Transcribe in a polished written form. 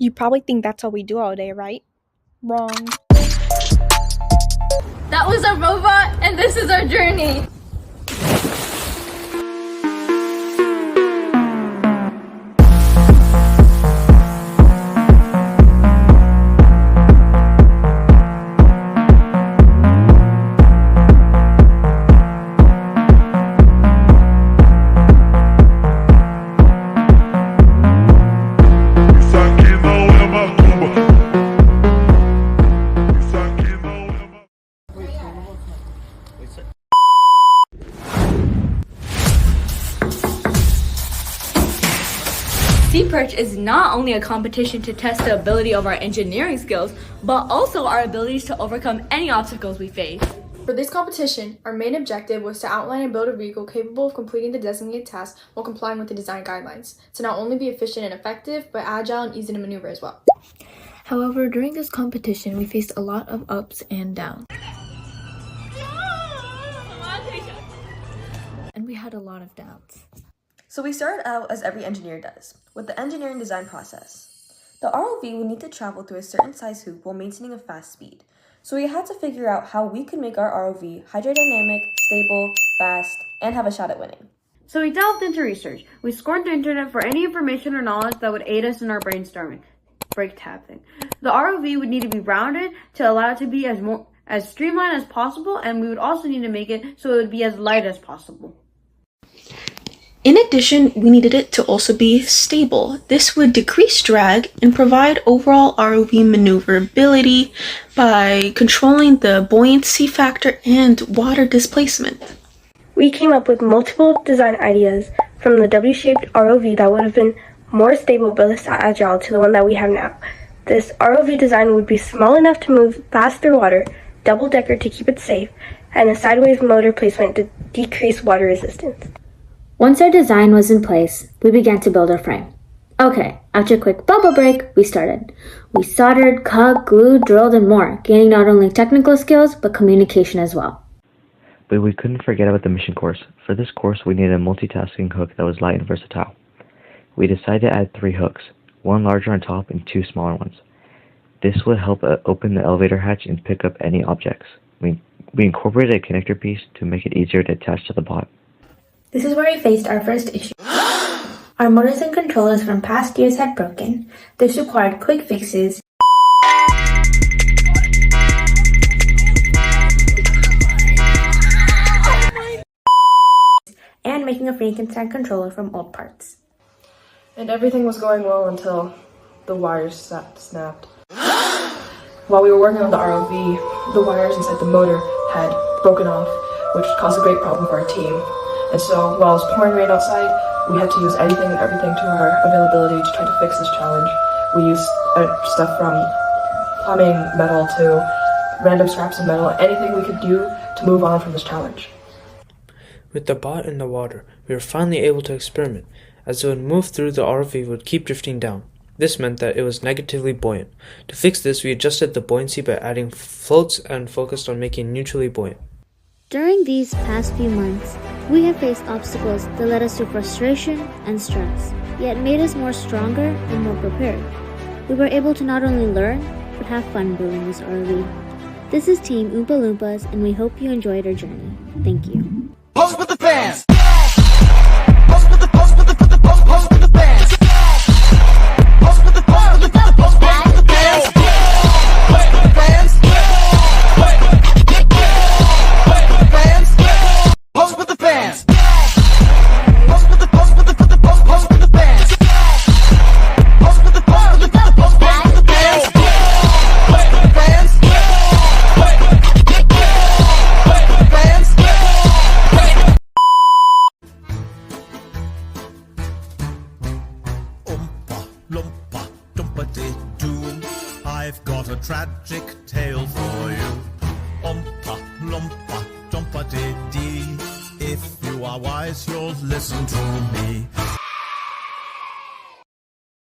You probably think that's all we do all day, right? Wrong. That was a robot, and this is our journey. Seaperch is not only a competition to test the ability of our engineering skills, but also our abilities to overcome any obstacles we face. For this competition, our main objective was to outline and build a vehicle capable of completing the designated task while complying with the design guidelines, to not only be efficient and effective, but agile and easy to maneuver as well. However, during this competition, we faced a lot of ups and downs. And we had a lot of downs. So we started out as every engineer does, with the engineering design process. The ROV would need to travel through a certain size hoop while maintaining a fast speed. So we had to figure out how we could make our ROV hydrodynamic, stable, fast, and have a shot at winning. So we delved into research. We scored the internet for any information or knowledge that would aid us in our brainstorming. Break tapping. The ROV would need to be rounded to allow it to be as streamlined as possible, and we would also need to make it so it would be as light as possible. In addition, we needed it to also be stable. This would decrease drag and provide overall ROV maneuverability by controlling the buoyancy factor and water displacement. We came up with multiple design ideas from the W-shaped ROV that would have been more stable but less agile to the one that we have now. This ROV design would be small enough to move fast through water, double-decker to keep it safe, and a sideways motor placement to decrease water resistance. Once our design was in place, we began to build our frame. Okay, after a quick bubble break, we started. We soldered, cut, glued, drilled, and more, gaining not only technical skills, but communication as well. But we couldn't forget about the mission course. For this course, we needed a multitasking hook that was light and versatile. We decided to add 3 hooks, one larger on top and 2 smaller ones. This would help open the elevator hatch and pick up any objects. We incorporated a connector piece to make it easier to attach to the bot. This is where we faced our first issue. Our motors and controllers from past years had broken. This required quick fixes. And making a Frankenstein controller from old parts. And everything was going well until the wires snapped. While we were working on the ROV, the wires inside the motor had broken off, which caused a great problem for our team. And so while it was pouring rain outside, we had to use anything and everything to our availability to try to fix this challenge. We used stuff from plumbing, metal, to random scraps of metal, anything we could do to move on from this challenge. With the bot in the water, we were finally able to experiment. As it would move through, the ROV would keep drifting down. This meant that it was negatively buoyant. To fix this, we adjusted the buoyancy by adding floats and focused on making neutrally buoyant. During these past few months, we have faced obstacles that led us to frustration and stress, yet made us more stronger and more prepared. We were able to not only learn, but have fun building this ROV. This is Team Oompa Loompas, and we hope you enjoyed our journey. Thank you. Pulse with the fans! Loompa, Doompity-Doo, I've got a tragic tale for you. Oompa, Loompa, Doompity-Dee, if you are wise, you'll listen to me.